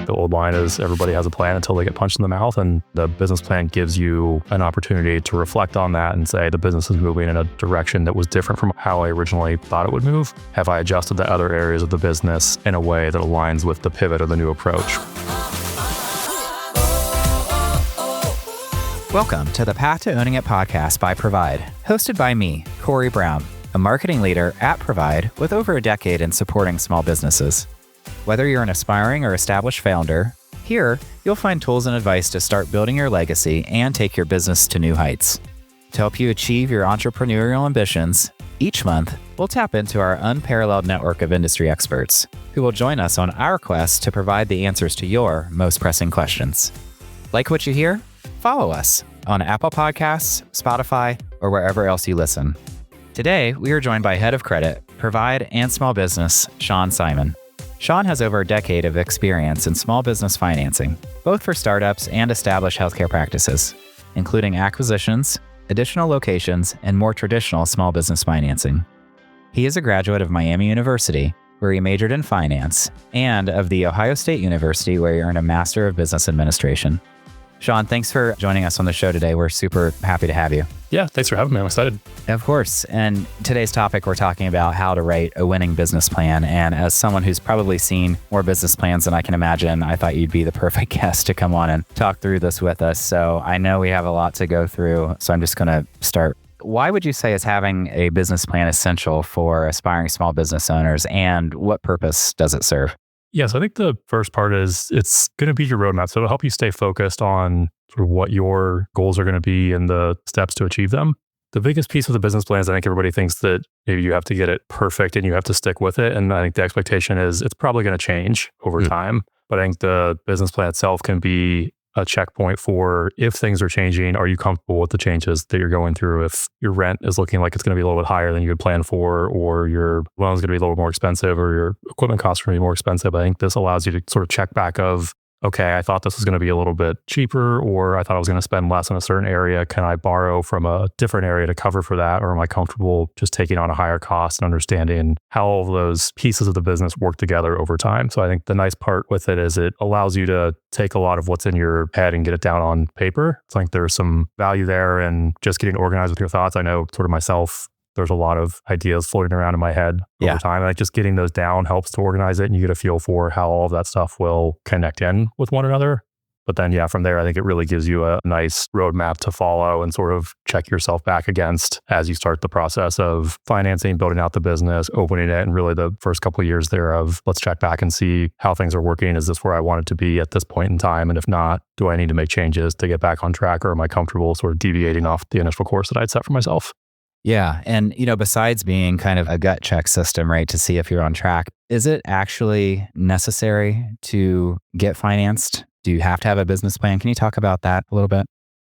the old line is everybody has a plan until they get punched in the mouth. And the business plan gives you an opportunity to reflect on that and say, the business is moving in a direction that was different from how I originally thought it would move. Have I adjusted the other areas of the business in a way that aligns with the pivot or the new approach? Welcome to the Path to Owning It podcast by Provide, hosted by me, Corey Brown, a marketing leader at Provide with over a decade in supporting small businesses. Whether you're an aspiring or established founder, here you'll find tools and advice to start building your legacy and take your business to new heights. To help you achieve your entrepreneurial ambitions, each month we'll tap into our unparalleled network of industry experts who will join us on our quest to provide the answers to your most pressing questions. Like what you hear? Follow us on Apple Podcasts, Spotify, or wherever else you listen. Today, we are joined by Head of Credit, Provide, and Small Business, Sean Simon. Sean has over a decade of experience in small business financing, both for startups and established healthcare practices, including acquisitions, additional locations, and more traditional small business financing. He is a graduate of Miami University, where he majored in finance, and of The Ohio State University, where he earned a Master of Business Administration. Sean, thanks for joining us on the show today. We're super happy to have you. Yeah, thanks for having me. I'm excited. Of course. And today's topic, we're talking about how to write a winning business plan. And as someone who's probably seen more business plans than I can imagine, I thought you'd be the perfect guest to come on and talk through this with us. So I know we have a lot to go through. So I'm just going to start. Why would you say is having a business plan essential for aspiring small business owners, and what purpose does it serve? Yes, I think the first part is it's going to be your roadmap. So it'll help you stay focused on sort of what your goals are going to be and the steps to achieve them. The biggest piece of the business plan is I think everybody thinks that maybe you have to get it perfect and you have to stick with it. And I think the expectation is it's probably going to change over time. But I think the business plan itself can be a checkpoint for if things are changing, are you comfortable with the changes that you're going through? If your rent is looking like it's going to be a little bit higher than you had planned for, or your loan is going to be a little more expensive, or your equipment costs are going to be more expensive, I think this allows you to sort of check back of, okay, I thought this was going to be a little bit cheaper, or I thought I was going to spend less in a certain area. Can I borrow from a different area to cover for that? Or am I comfortable just taking on a higher cost and understanding how all of those pieces of the business work together over time? So I think the nice part with it is it allows you to take a lot of what's in your head and get it down on paper. It's like there's some value there in just getting organized with your thoughts. I know sort of myself, there's a lot of ideas floating around in my head over time. And like just getting those down helps to organize it, and you get a feel for how all of that stuff will connect in with one another. But then, from there, I think it really gives you a nice roadmap to follow and sort of check yourself back against as you start the process of financing, building out the business, opening it, and really the first couple of years there of let's check back and see how things are working. Is this where I want it to be at this point in time? And if not, do I need to make changes to get back on track, or am I comfortable sort of deviating off the initial course that I'd set for myself? Yeah. And, besides being kind of a gut check system, right, to see if you're on track, is it actually necessary to get financed? Do you have to have a business plan? Can you talk about that a little bit?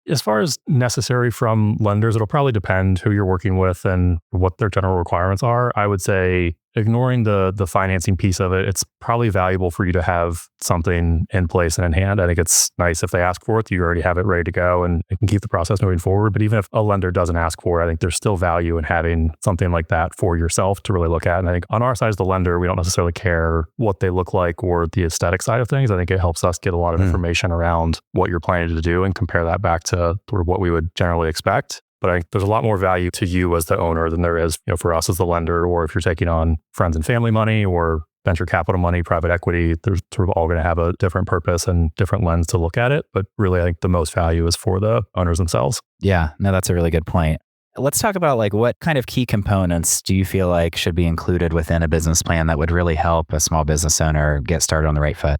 As far as necessary from lenders, it'll probably depend who you're working with and what their general requirements are. I would say ignoring the financing piece of it, it's probably valuable for you to have something in place and in hand. I think it's nice if they ask for it, you already have it ready to go and it can keep the process moving forward. But even if a lender doesn't ask for it, I think there's still value in having something like that for yourself to really look at. And I think on our side as the lender, we don't necessarily care what they look like or the aesthetic side of things. I think it helps us get a lot of information around what you're planning to do and compare that back to sort of what we would generally expect. But I think there's a lot more value to you as the owner than there is, for us as the lender, or if you're taking on friends and family money or venture capital money, private equity, they're sort of all going to have a different purpose and different lens to look at it. But really, I think the most value is for the owners themselves. Yeah, no, that's a really good point. Let's talk about what kind of key components do you feel like should be included within a business plan that would really help a small business owner get started on the right foot?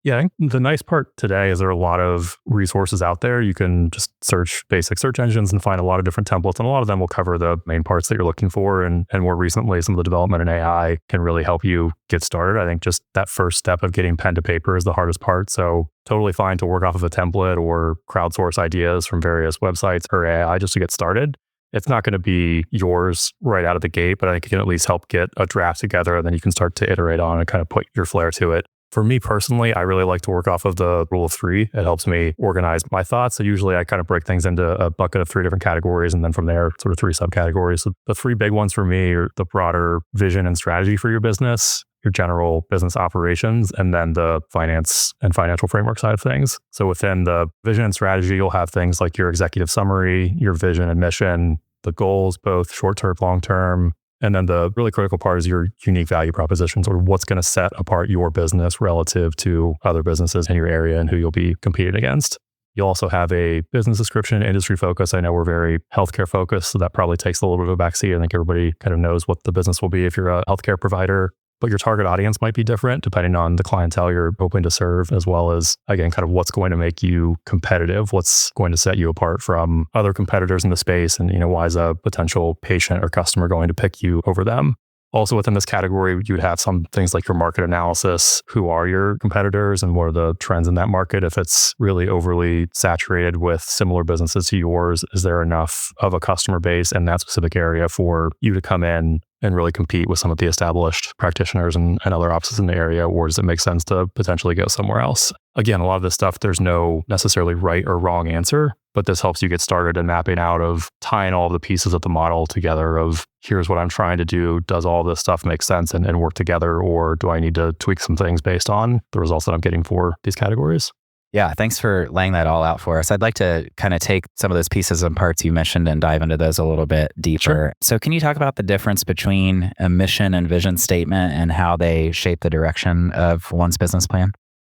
Yeah, I think the nice part today is there are a lot of resources out there. You can just search basic search engines and find a lot of different templates, and a lot of them will cover the main parts that you're looking for. And more recently, some of the development in AI can really help you get started. I think just that first step of getting pen to paper is the hardest part. So totally fine to work off of a template or crowdsource ideas from various websites or AI just to get started. It's not going to be yours right out of the gate, but I think it can at least help get a draft together, and then you can start to iterate on and kind of put your flair to it. For me personally, I really like to work off of the rule of three. It helps me organize my thoughts. So usually I kind of break things into a bucket of three different categories, and then from there, sort of three subcategories. So the three big ones for me are the broader vision and strategy for your business, your general business operations, and then the finance and financial framework side of things. So within the vision and strategy, you'll have things like your executive summary, your vision and mission, the goals, both short-term, long-term. And then the really critical part is your unique value propositions, or what's going to set apart your business relative to other businesses in your area and who you'll be competing against. You'll also have a business description, industry focus. I know we're very healthcare focused, so that probably takes a little bit of a backseat. I think everybody kind of knows what the business will be if you're a healthcare provider, but your target audience might be different depending on the clientele you're hoping to serve, as well as, again, kind of what's going to make you competitive, what's going to set you apart from other competitors in the space, and why is a potential patient or customer going to pick you over them. Also within this category, you would have some things like your market analysis. Who are your competitors and what are the trends in that market? If it's really overly saturated with similar businesses to yours, is there enough of a customer base in that specific area for you to come in and really compete with some of the established practitioners and other offices in the area, or does it make sense to potentially go somewhere else? Again, a lot of this stuff, there's no necessarily right or wrong answer, but this helps you get started in mapping out of tying all the pieces of the model together of here's what I'm trying to do. Does all this stuff make sense and work together, or do I need to tweak some things based on the results that I'm getting for these categories? Yeah, thanks for laying that all out for us. I'd like to kind of take some of those pieces and parts you mentioned and dive into those a little bit deeper. Sure. So can you talk about the difference between a mission and vision statement and how they shape the direction of one's business plan?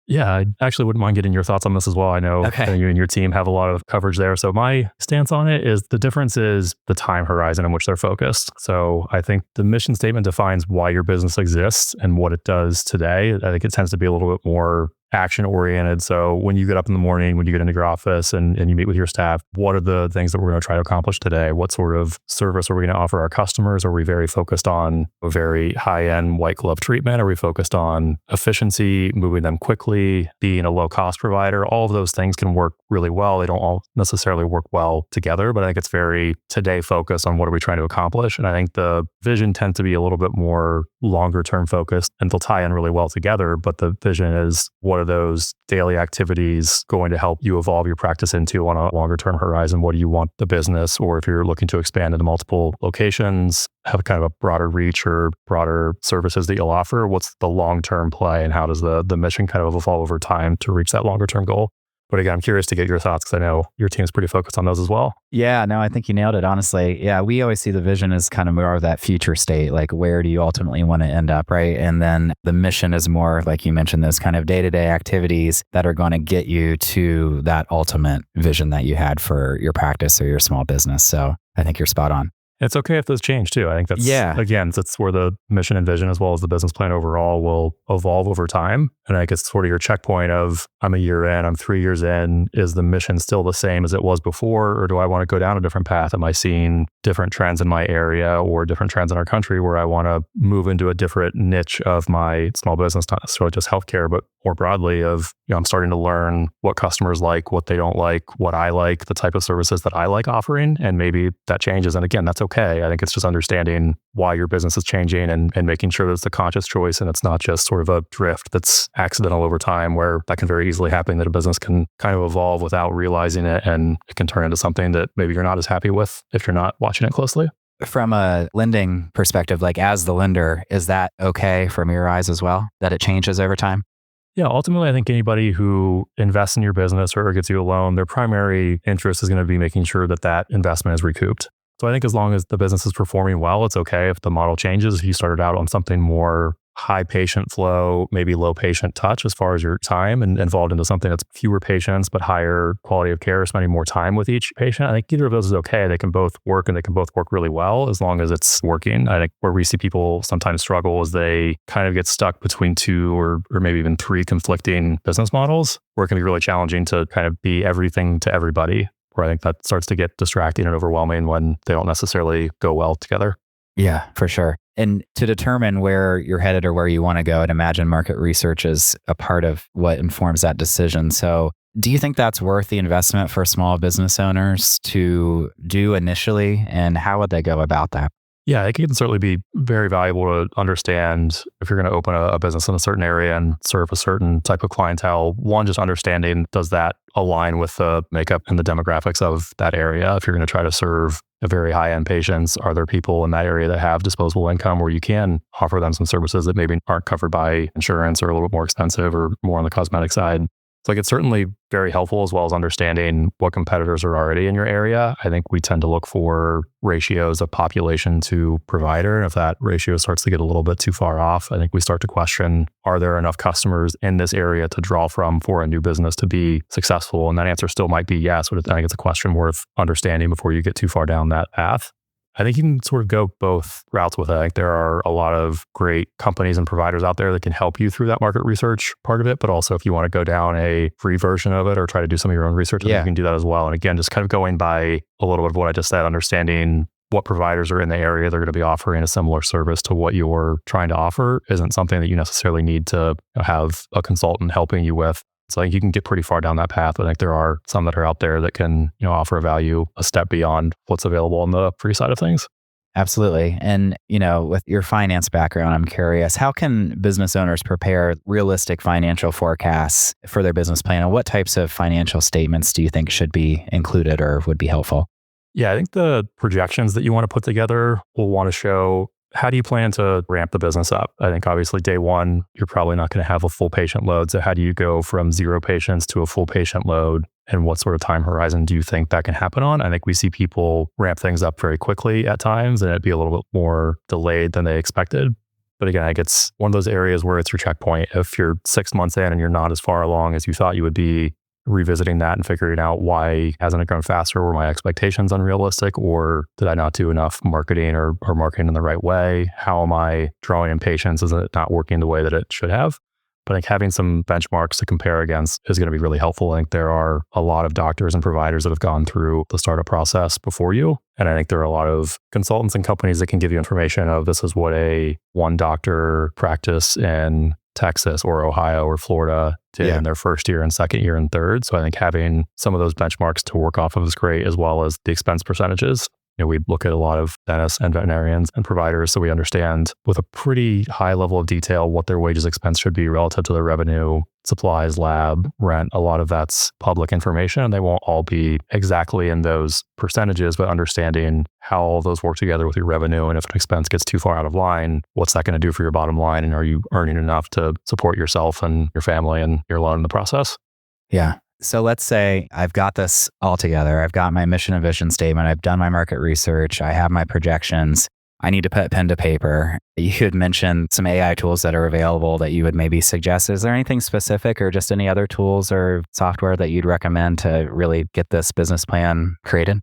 Yeah, I actually wouldn't mind getting your thoughts on this as well. I know you and your team have a lot of coverage there. So my stance on it is the difference is the time horizon in which they're focused. So I think the mission statement defines why your business exists and what it does today. I think it tends to be a little bit more action oriented. So when you get up in the morning, when you get into your office and you meet with your staff, what are the things that we're going to try to accomplish today? What sort of service are we going to offer our customers? Are we very focused on a very high-end white glove treatment? Are we focused on efficiency, moving them quickly, being a low-cost provider? All of those things can work really well. They don't all necessarily work well together, but I think it's very today focused on what are we trying to accomplish. And I think the vision tends to be a little bit more longer term focused, and they'll tie in really well together. But the vision is, what are those daily activities going to help you evolve your practice into on a longer term horizon? What do you want the business, or if you're looking to expand into multiple locations, have kind of a broader reach or broader services that you'll offer? What's the long term play, and how does the mission kind of evolve over time to reach that longer term goal? But again, I'm curious to get your thoughts because I know your team's pretty focused on those as well. Yeah, no, I think you nailed it, honestly. Yeah, we always see the vision as kind of more of that future state, like where do you ultimately want to end up, right? And then the mission is more, like you mentioned, those kind of day-to-day activities that are going to get you to that ultimate vision that you had for your practice or your small business. So I think you're spot on. It's okay if those change too. I think that's, again, that's where the mission and vision as well as the business plan overall will evolve over time. And I think it's sort of your checkpoint of, I'm a year in, I'm 3 years in. Is the mission still the same as it was before? Or do I want to go down a different path? Am I seeing different trends in my area or different trends in our country where I want to move into a different niche of my small business, not necessarily just healthcare, but more broadly of, I'm starting to learn what customers like, what they don't like, what I like, the type of services that I like offering. And maybe that changes. And again, that's okay. I think it's just understanding why your business is changing and making sure that it's a conscious choice and it's not just sort of a drift that's accidental over time, where that can very easily happen, that a business can kind of evolve without realizing it, and it can turn into something that maybe you're not as happy with if you're not watching it closely. From a lending perspective, like as the lender, is that okay from your eyes as well, that it changes over time? Yeah, ultimately, I think anybody who invests in your business or gets you a loan, their primary interest is going to be making sure that that investment is recouped. So I think as long as the business is performing well, it's okay if the model changes. If you started out on something more high patient flow, maybe low patient touch as far as your time, and involved into something that's fewer patients but higher quality of care, spending more time with each patient, I think either of those is okay. They can both work, and they can both work really well as long as it's working. I think where we see people sometimes struggle is they kind of get stuck between two or maybe even three conflicting business models, where it can be really challenging to kind of be everything to everybody, where I think that starts to get distracting and overwhelming when they don't necessarily go well together. Yeah, for sure. And to determine where you're headed or where you want to go, I'd imagine market research is a part of what informs that decision. So do you think that's worth the investment for small business owners to do initially? And how would they go about that? Yeah, it can certainly be very valuable to understand if you're going to open a business in a certain area and serve a certain type of clientele. One, just understanding, does that align with the makeup and the demographics of that area? If you're going to try to serve very high-end patients? Are there people in that area that have disposable income where you can offer them some services that maybe aren't covered by insurance or a little bit more expensive or more on the cosmetic side? So like it's certainly very helpful, as well as understanding what competitors are already in your area. I think we tend to look for ratios of population to provider. And if that ratio starts to get a little bit too far off, I think we start to question, are there enough customers in this area to draw from for a new business to be successful? And that answer still might be yes, but I think it's a question worth understanding before you get too far down that path. I think you can sort of go both routes with it. I think there are a lot of great companies and providers out there that can help you through that market research part of it. But also if you want to go down a free version of it or try to do some of your own research, I think you can do that as well. And again, just kind of going by a little bit of what I just said, understanding what providers are in the area they're going to be offering a similar service to what you're trying to offer isn't something that you necessarily need to have a consultant helping you with. So I think you can get pretty far down that path. I think there are some that are out there that can, offer a value a step beyond what's available on the free side of things. Absolutely. And, with your finance background, I'm curious, how can business owners prepare realistic financial forecasts for their business plan? And what types of financial statements do you think should be included or would be helpful? Yeah, I think the projections that you want to put together will want to show, how do you plan to ramp the business up? I think obviously day one, you're probably not going to have a full patient load. So how do you go from 0 patients to a full patient load? And what sort of time horizon do you think that can happen on? I think we see people ramp things up very quickly at times, and it'd be a little bit more delayed than they expected. But again, I think it's one of those areas where it's your checkpoint. If you're 6 months in and you're not as far along as you thought you would be, revisiting that and figuring out, why hasn't it grown faster? Were my expectations unrealistic, or did I not do enough marketing or marketing in the right way? How am I drawing in patients? Is it not working the way that it should have? But I think having some benchmarks to compare against is going to be really helpful. I think there are a lot of doctors and providers that have gone through the startup process before you. And I think there are a lot of consultants and companies that can give you information of, this is what a one doctor practice in Texas or Ohio or Florida did in their first year and second year and third. So I think having some of those benchmarks to work off of is great, as well as the expense percentages. We look at a lot of dentists and veterinarians and providers, so we understand with a pretty high level of detail what their wages expense should be relative to their revenue, supplies, lab, rent. A lot of that's public information, and they won't all be exactly in those percentages, but understanding how all those work together with your revenue. And if an expense gets too far out of line, what's that going to do for your bottom line? And are you earning enough to support yourself and your family and your loan in the process? Yeah. So let's say I've got this all together. I've got my mission and vision statement. I've done my market research. I have my projections. I need to put pen to paper. You had mentioned some AI tools that are available that you would maybe suggest. Is there anything specific or just any other tools or software that you'd recommend to really get this business plan created?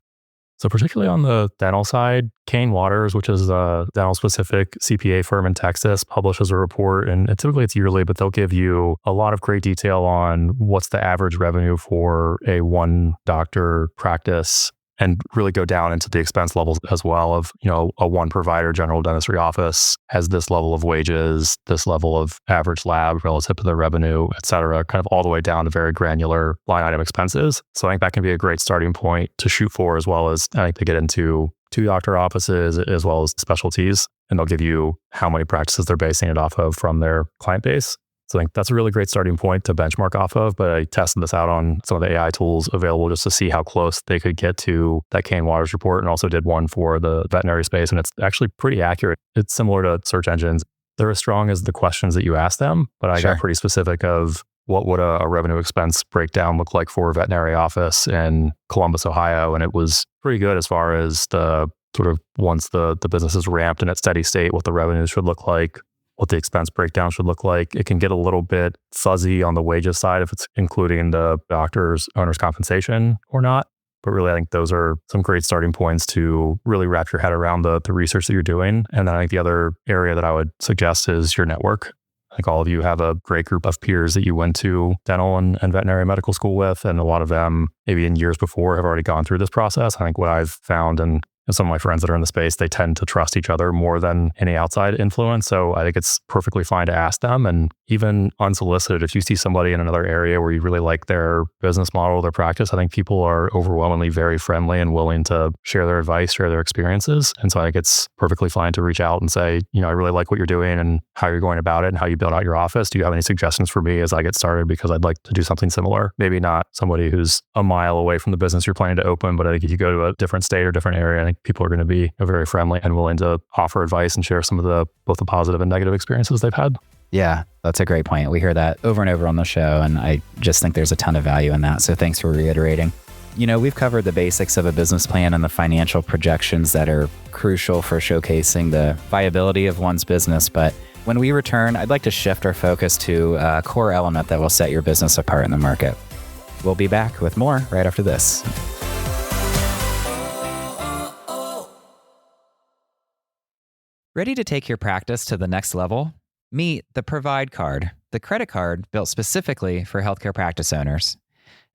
So particularly on the dental side, Kane Waters, which is a dental-specific CPA firm in Texas, publishes a report, and typically it's yearly, but they'll give you a lot of great detail on what's the average revenue for a one doctor practice, and really go down into the expense levels as well of, a one provider general dentistry office has this level of wages, this level of average lab relative to their revenue, et cetera, kind of all the way down to very granular line item expenses. So I think that can be a great starting point to shoot for, as well as I think to get into 2 doctor offices as well as specialties. And they'll give you how many practices they're basing it off of from their client base. So I think that's a really great starting point to benchmark off of. But I tested this out on some of the AI tools available just to see how close they could get to that Kane Waters report, and also did one for the veterinary space. And it's actually pretty accurate. It's similar to search engines. They're as strong as the questions that you ask them, but I got pretty specific of what would a revenue expense breakdown look like for a veterinary office in Columbus, Ohio. And it was pretty good as far as the sort of, once the business is ramped and at steady state, what the revenues should look like, what the expense breakdown should look like. It can get a little bit fuzzy on the wages side if it's including the doctor's owner's compensation or not. But really, I think those are some great starting points to really wrap your head around the research that you're doing. And then I think the other area that I would suggest is your network. I think all of you have a great group of peers that you went to dental and veterinary medical school with. And a lot of them, maybe in years before, have already gone through this process. I think what I've found, and some of my friends that are in the space, they tend to trust each other more than any outside influence. So I think it's perfectly fine to ask them. And even unsolicited, if you see somebody in another area where you really like their business model, their practice, I think people are overwhelmingly very friendly and willing to share their advice, share their experiences. And so I think it's perfectly fine to reach out and say, I really like what you're doing and how you're going about it and how you build out your office. Do you have any suggestions for me as I get started? Because I'd like to do something similar. Maybe not somebody who's a mile away from the business you're planning to open, but I think if you go to a different state or different area, I think think people are going to be very friendly and willing to offer advice and share some of the both the positive and negative experiences they've had. Yeah, that's a great point. We hear that over and over on the show, and I just think there's a ton of value in that. So thanks for reiterating. We've covered the basics of a business plan and the financial projections that are crucial for showcasing the viability of one's business. But when we return, I'd like to shift our focus to a core element that will set your business apart in the market. We'll be back with more right after this. Ready to take your practice to the next level? Meet the Provide Card, the credit card built specifically for healthcare practice owners.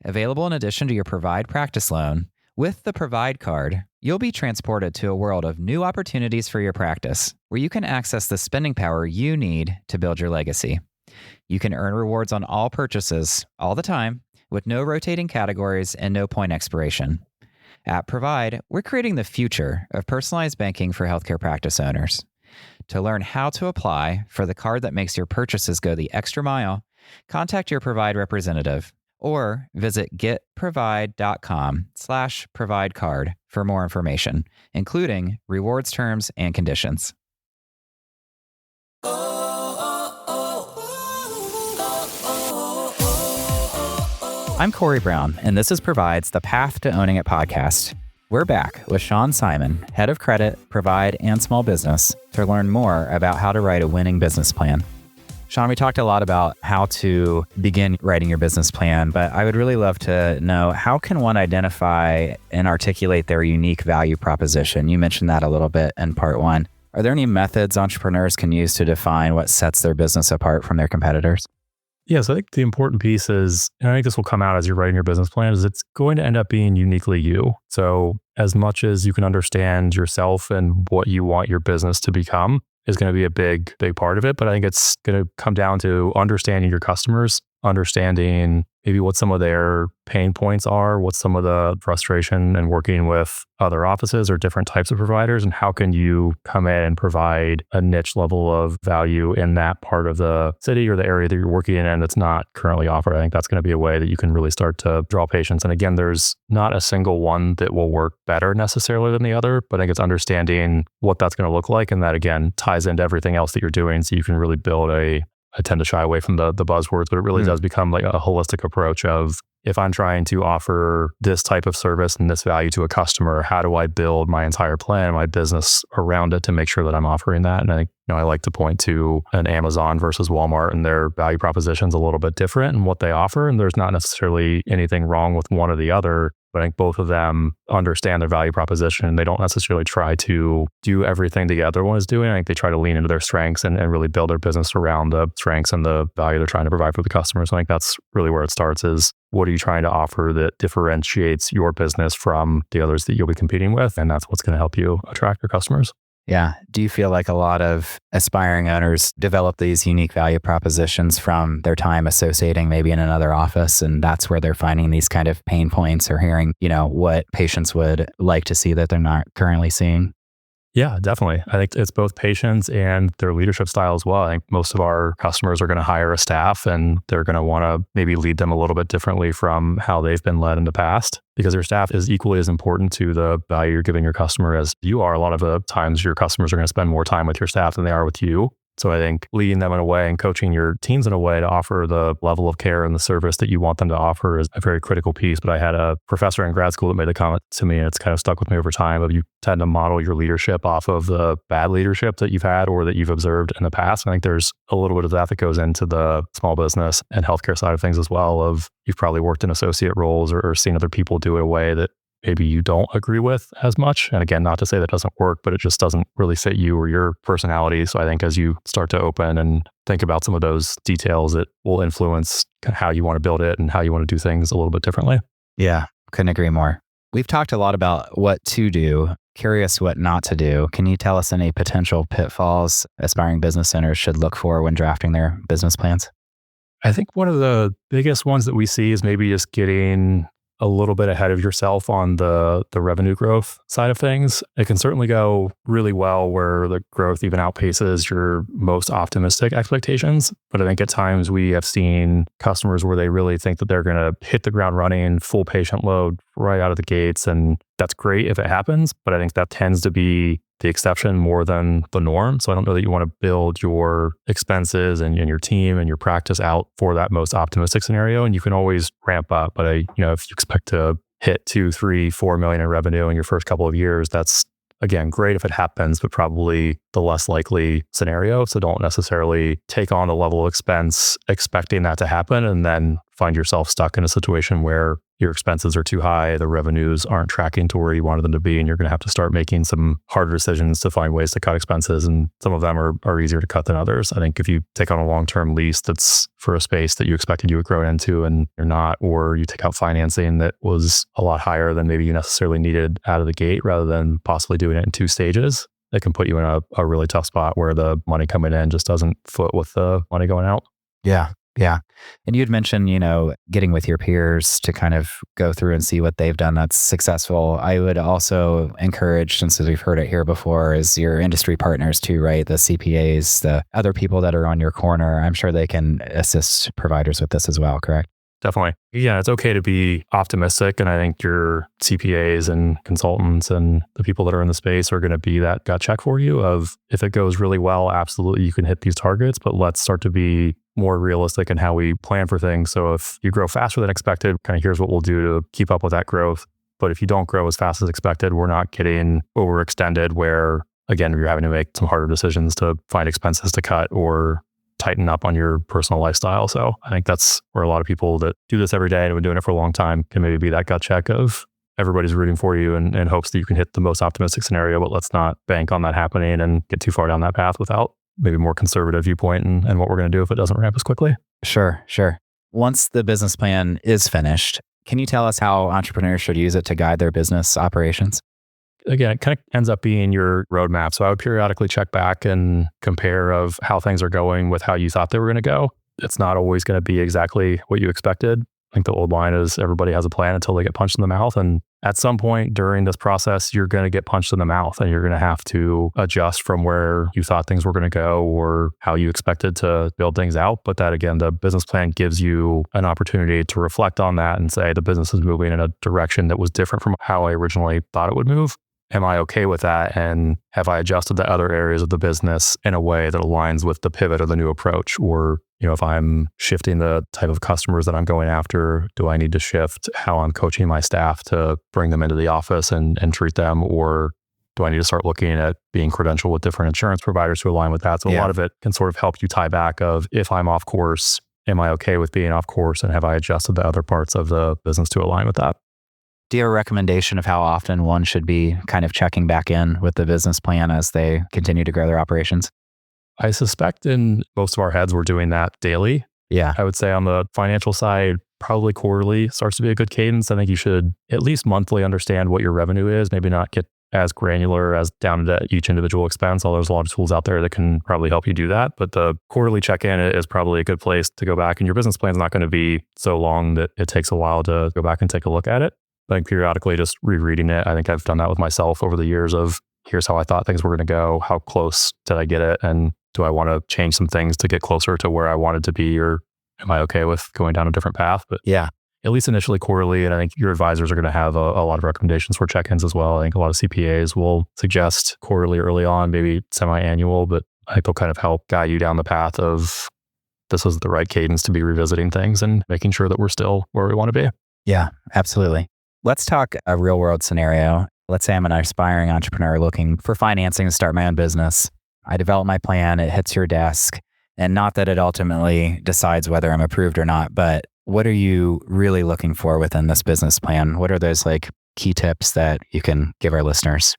Available in addition to your Provide practice loan, with the Provide Card, you'll be transported to a world of new opportunities for your practice, where you can access the spending power you need to build your legacy. You can earn rewards on all purchases, all the time, with no rotating categories and no point expiration. At Provide, we're creating the future of personalized banking for healthcare practice owners. To learn how to apply for the card that makes your purchases go the extra mile, contact your Provide representative or visit getprovide.com/providecard for more information, including rewards terms and conditions. I'm Corey Brown, and this is Provide's The Path to Owning It podcast. We're back with Sean Simon, head of credit, Provide, and small business, to learn more about how to write a winning business plan. Sean, we talked a lot about how to begin writing your business plan, but I would really love to know, how can one identify and articulate their unique value proposition? You mentioned that a little bit in part one. Are there any methods entrepreneurs can use to define what sets their business apart from their competitors? Yeah, so I think the important piece is, and I think this will come out as you're writing your business plan, is it's going to end up being uniquely you. So as much as you can understand yourself and what you want your business to become is going to be a big part of it. But I think it's going to come down to understanding your customers, understanding maybe what some of their pain points are, what some of the frustration and working with other offices or different types of providers, and how can you come in and provide a niche level of value in that part of the city or the area that you're working in that's not currently offered. I think that's going to be a way that you can really start to draw patients. And again, there's not a single one that will work better necessarily than the other, but I think it's understanding what that's going to look like. And that, again, ties into everything else that you're doing. So you can really build I tend to shy away from the buzzwords, but it really does become like a holistic approach of, if I'm trying to offer this type of service and this value to a customer, how do I build my entire plan, my business around it to make sure that I'm offering that? And I think, I like to point to an Amazon versus Walmart, and their value proposition's a little bit different in what they offer. And there's not necessarily anything wrong with one or the other, but I think both of them understand their value proposition. They don't necessarily try to do everything the other one is doing. I think they try to lean into their strengths and really build their business around the strengths and the value they're trying to provide for the customers. So I think that's really where it starts, is what are you trying to offer that differentiates your business from the others that you'll be competing with? And that's what's going to help you attract your customers. Yeah. Do you feel like a lot of aspiring owners develop these unique value propositions from their time associating maybe in another office, and that's where they're finding these kind of pain points or hearing, what patients would like to see that they're not currently seeing? Yeah, definitely. I think it's both patients and their leadership style as well. I think most of our customers are going to hire a staff, and they're going to want to maybe lead them a little bit differently from how they've been led in the past, because your staff is equally as important to the value you're giving your customer as you are. A lot of the times your customers are going to spend more time with your staff than they are with you. So I think leading them in a way and coaching your teams in a way to offer the level of care and the service that you want them to offer is a very critical piece. But I had a professor in grad school that made a comment to me, and it's kind of stuck with me over time, of you tend to model your leadership off of the bad leadership that you've had or that you've observed in the past. And I think there's a little bit of that goes into the small business and healthcare side of things as well, of you've probably worked in associate roles or seen other people do it a way that maybe you don't agree with as much. And again, not to say that doesn't work, but it just doesn't really fit you or your personality. So I think as you start to open and think about some of those details, it will influence how you want to build it and how you want to do things a little bit differently. Yeah, couldn't agree more. We've talked a lot about what to do. Curious what not to do. Can you tell us any potential pitfalls aspiring business owners should look for when drafting their business plans? I think one of the biggest ones that we see is maybe just getting a little bit ahead of yourself on the revenue growth side of things. It can certainly go really well where the growth even outpaces your most optimistic expectations. But I think at times we have seen customers where they really think that they're going to hit the ground running, full patient load right out of the gates. And that's great if it happens, but I think that tends to be the exception more than the norm. So I don't know that you want to build your expenses and your team and your practice out for that most optimistic scenario. And you can always ramp up. But if you expect to hit 2, 3, 4 million in revenue in your first couple of years, that's again great if it happens, but probably the less likely scenario. So don't necessarily take on the level of expense expecting that to happen and then find yourself stuck in a situation where your expenses are too high, the revenues aren't tracking to where you wanted them to be, and you're going to have to start making some harder decisions to find ways to cut expenses. And some of them are easier to cut than others. I think if you take on a long-term lease that's for a space that you expected you would grow into and you're not, or you take out financing that was a lot higher than maybe you necessarily needed out of the gate rather than possibly doing it in 2 stages, it can put you in a really tough spot where the money coming in just doesn't foot with the money going out. Yeah. Yeah. And you'd mentioned, getting with your peers to kind of go through and see what they've done that's successful. I would also encourage, since we've heard it here before, is your industry partners too, right? The CPAs, the other people that are on your corner. I'm sure they can assist providers with this as well, correct? Definitely. Yeah, it's okay to be optimistic. And I think your CPAs and consultants and the people that are in the space are going to be that gut check for you of if it goes really well, absolutely you can hit these targets, but let's start to be more realistic in how we plan for things. So if you grow faster than expected, kind of here's what we'll do to keep up with that growth. But if you don't grow as fast as expected, we're not getting overextended where, again, you're having to make some harder decisions to find expenses to cut or tighten up on your personal lifestyle. So I think that's where a lot of people that do this every day and have been doing it for a long time can maybe be that gut check of everybody's rooting for you and hopes that you can hit the most optimistic scenario, but let's not bank on that happening and get too far down that path without maybe more conservative viewpoint and what we're going to do if it doesn't ramp as quickly. Sure. Once the business plan is finished, can you tell us how entrepreneurs should use it to guide their business operations? Again, it kind of ends up being your roadmap. So I would periodically check back and compare of how things are going with how you thought they were going to go. It's not always going to be exactly what you expected. I think the old line is everybody has a plan until they get punched in the mouth. And at some point during this process, you're going to get punched in the mouth and you're going to have to adjust from where you thought things were going to go or how you expected to build things out. But that again, the business plan gives you an opportunity to reflect on that and say the business is moving in a direction that was different from how I originally thought it would move. Am I okay with that? And have I adjusted the other areas of the business in a way that aligns with the pivot or the new approach? Or, if I'm shifting the type of customers that I'm going after, do I need to shift how I'm coaching my staff to bring them into the office and treat them? Or do I need to start looking at being credentialed with different insurance providers to align with that? So a lot of it can sort of help you tie back of if I'm off course, am I okay with being off course? And have I adjusted the other parts of the business to align with that? Do you have a recommendation of how often one should be kind of checking back in with the business plan as they continue to grow their operations? I suspect in most of our heads, we're doing that daily. Yeah. I would say on the financial side, probably quarterly starts to be a good cadence. I think you should at least monthly understand what your revenue is, maybe not get as granular as down to each individual expense, although there's a lot of tools out there that can probably help you do that. But the quarterly check-in is probably a good place to go back. And your business plan is not going to be so long that it takes a while to go back and take a look at it. I think periodically just rereading it. I think I've done that with myself over the years of here's how I thought things were going to go. How close did I get it? And do I want to change some things to get closer to where I wanted to be? Or am I okay with going down a different path? But yeah, at least initially quarterly. And I think your advisors are going to have a lot of recommendations for check-ins as well. I think a lot of CPAs will suggest quarterly early on, maybe semi-annual, but I think they'll kind of help guide you down the path of this is the right cadence to be revisiting things and making sure that we're still where we want to be. Yeah, absolutely. Let's talk a real world scenario. Let's say I'm an aspiring entrepreneur looking for financing to start my own business. I develop my plan, it hits your desk, and not that it ultimately decides whether I'm approved or not, but what are you really looking for within this business plan? What are those key tips that you can give our listeners?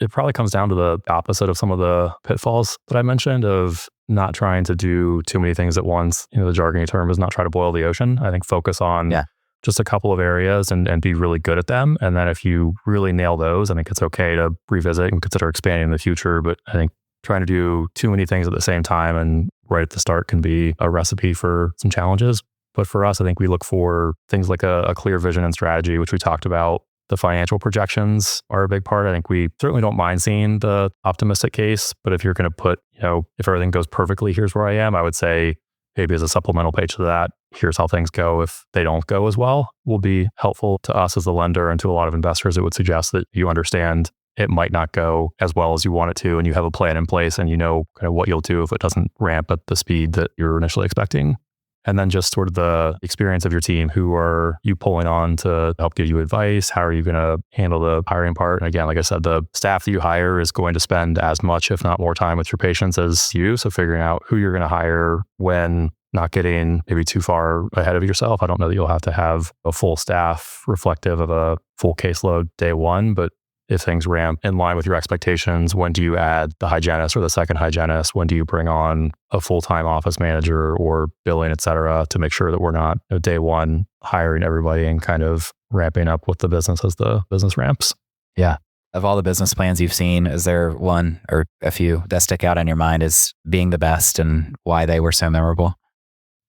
It probably comes down to the opposite of some of the pitfalls that I mentioned of not trying to do too many things at once. The jargony term is not try to boil the ocean. I think focus on just a couple of areas and be really good at them. And then if you really nail those, I think it's okay to revisit and consider expanding in the future. But I think trying to do too many things at the same time and right at the start can be a recipe for some challenges. But for us, I think we look for things like a clear vision and strategy, which we talked about. The financial projections are a big part. I think we certainly don't mind seeing the optimistic case, but if you're going to put, if everything goes perfectly, here's where I am, I would say maybe as a supplemental page to that, here's how things go. If they don't go as well, will be helpful to us as the lender, and to a lot of investors. It would suggest that you understand it might not go as well as you want it to, and you have a plan in place, and you know kind of what you'll do if it doesn't ramp at the speed that you're initially expecting. And then just sort of the experience of your team. Who are you pulling on to help give you advice? How are you going to handle the hiring part? And again, like I said, the staff that you hire is going to spend as much, if not more time with your patients as you. So figuring out who you're going to hire when, not getting maybe too far ahead of yourself. I don't know that you'll have to have a full staff reflective of a full caseload day one, but if things ramp in line with your expectations, when do you add the hygienist or the second hygienist? When do you bring on a full-time office manager or billing, et cetera, to make sure that we're not day one hiring everybody and kind of ramping up with the business as the business ramps? Yeah. Of all the business plans you've seen, is there one or a few that stick out in your mind as being the best and why they were so memorable?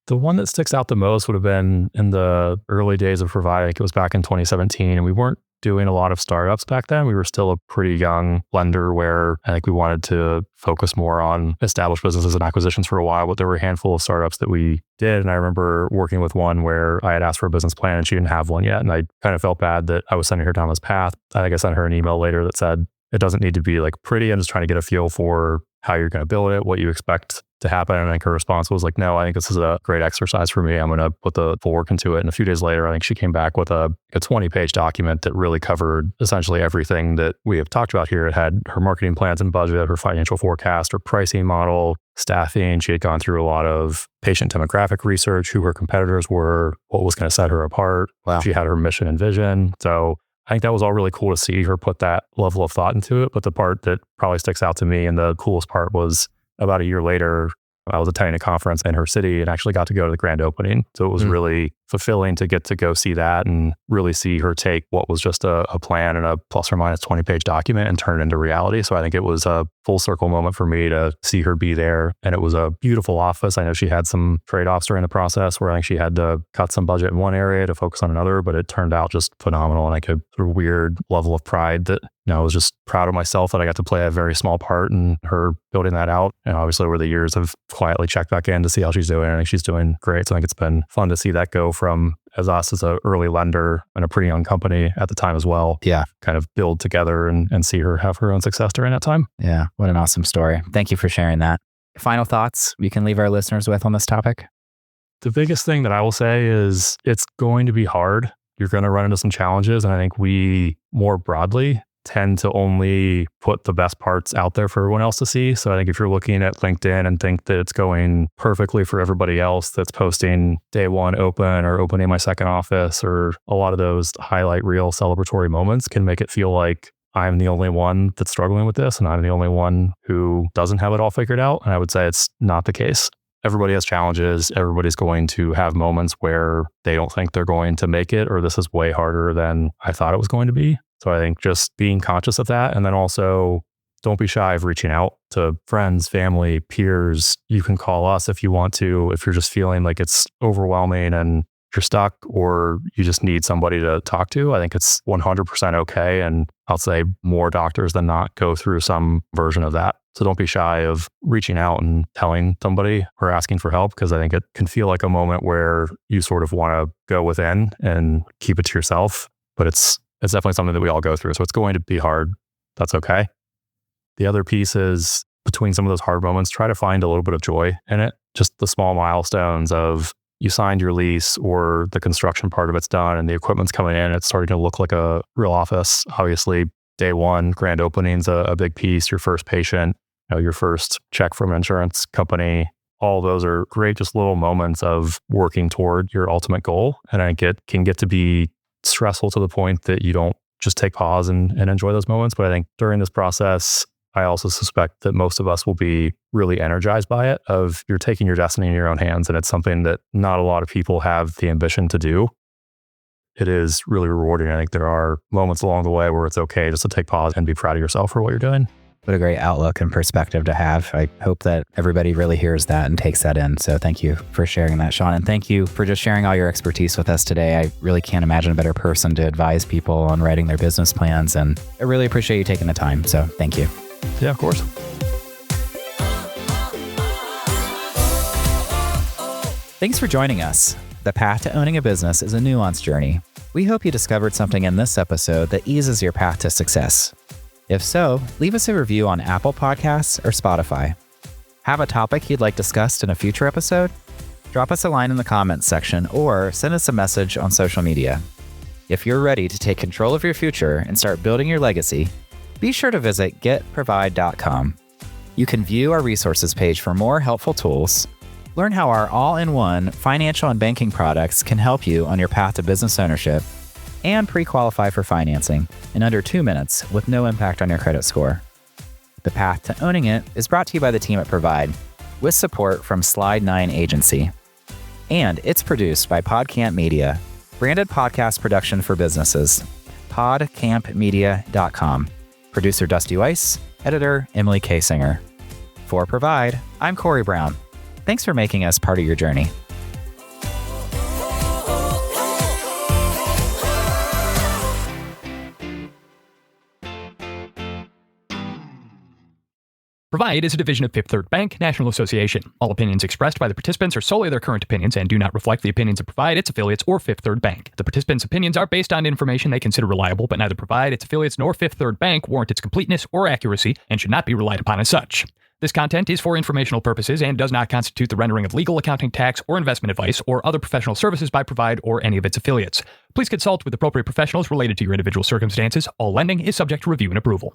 The one that sticks out the most would have been in the early days of Provide. I think it was back in 2017, and we weren't doing a lot of startups back then. We were still a pretty young lender where I think we wanted to focus more on established businesses and acquisitions for a while, but there were a handful of startups that we did. And I remember working with one where I had asked for a business plan and she didn't have one yet. And I kind of felt bad that I was sending her down this path. I think I sent her an email later that said, it doesn't need to be like pretty. I'm just trying to get a feel for how you're going to build it, what you expect to happen. And I think her response was like, no, I think this is a great exercise for me. I'm going to put the full work into it. And a few days later, I think she came back with a 20-page document that really covered essentially everything that we have talked about here. It had her marketing plans and budget, her financial forecast, her pricing model, staffing. She had gone through a lot of patient demographic research, who her competitors were, what was going to set her apart. Wow. She had her mission and vision. So I think that was all really cool to see her put that level of thought into it. But the part that probably sticks out to me and the coolest part was about a year later, I was attending a conference in her city and actually got to go to the grand opening. So it was really fulfilling to get to go see that and really see her take what was just a plan and a plus or minus 20-page document and turn it into reality. So I think it was a full circle moment for me to see her be there. And it was a beautiful office. I know she had some trade-offs during the process where I think she had to cut some budget in one area to focus on another, but it turned out just phenomenal. And like a sort of weird level of pride that I was just proud of myself that I got to play a very small part in her building that out. And obviously over the years, I've quietly checked back in to see how she's doing. I think she's doing great. So I think it's been fun to see that go from as us as an early lender and a pretty young company at the time as well. Yeah. Kind of build together and see her have her own success during that time. Yeah. What an awesome story. Thank you for sharing that. Final thoughts you can leave our listeners with on this topic? The biggest thing that I will say is it's going to be hard. You're going to run into some challenges. And I think we more broadly tend to only put the best parts out there for everyone else to see. So I think if you're looking at LinkedIn and think that it's going perfectly for everybody else that's posting day one open or opening my second office, or a lot of those highlight reel celebratory moments can make it feel like I'm the only one that's struggling with this and I'm the only one who doesn't have it all figured out. And I would say it's not the case. Everybody has challenges. Everybody's going to have moments where they don't think they're going to make it, or this is way harder than I thought it was going to be. So I think just being conscious of that, and then also don't be shy of reaching out to friends, family, peers. You can call us if you want to, if you're just feeling like it's overwhelming and you're stuck or you just need somebody to talk to. I think it's 100% okay. And I'll say more doctors than not go through some version of that. So don't be shy of reaching out and telling somebody or asking for help, because I think it can feel like a moment where you sort of want to go within and keep it to yourself. But it's definitely something that we all go through. So it's going to be hard. That's okay. The other piece is between some of those hard moments, try to find a little bit of joy in it. Just the small milestones of you signed your lease or the construction part of it's done and the equipment's coming in. It's starting to look like a real office. Obviously, day one, grand opening's a big piece. Your first patient, your first check from an insurance company. All those are great, just little moments of working toward your ultimate goal. And I think it can get to be stressful to the point that you don't just take pause and enjoy those moments. But I think during this process, I also suspect that most of us will be really energized by it, of you're taking your destiny in your own hands. And it's something that not a lot of people have the ambition to do. It is really rewarding. I think there are moments along the way where it's okay just to take pause and be proud of yourself for what you're doing. What a great outlook and perspective to have. I hope that everybody really hears that and takes that in. So thank you for sharing that, Sean. And thank you for just sharing all your expertise with us today. I really can't imagine a better person to advise people on writing their business plans. And I really appreciate you taking the time. So thank you. Yeah, of course. Thanks for joining us. The path to owning a business is a nuanced journey. We hope you discovered something in this episode that eases your path to success. If so, leave us a review on Apple Podcasts or Spotify. Have a topic you'd like discussed in a future episode? Drop us a line in the comments section or send us a message on social media. If you're ready to take control of your future and start building your legacy, be sure to visit getprovide.com. You can view our resources page for more helpful tools, learn how our all-in-one financial and banking products can help you on your path to business ownership, and pre-qualify for financing in under 2 minutes with no impact on your credit score. The Path to Owning It is brought to you by the team at Provide, with support from Slide 9 Agency. And it's produced by PodCamp Media, branded podcast production for businesses. podcampmedia.com. Producer Dusty Weiss, editor Emily K. Singer. For Provide, I'm Corey Brown. Thanks for making us part of your journey. Provide is a division of Fifth Third Bank, National Association. All opinions expressed by the participants are solely their current opinions and do not reflect the opinions of Provide, its affiliates, or Fifth Third Bank. The participants' opinions are based on information they consider reliable, but neither Provide, its affiliates, nor Fifth Third Bank warrant its completeness or accuracy and should not be relied upon as such. This content is for informational purposes and does not constitute the rendering of legal, accounting, tax, or investment advice or other professional services by Provide or any of its affiliates. Please consult with appropriate professionals related to your individual circumstances. All lending is subject to review and approval.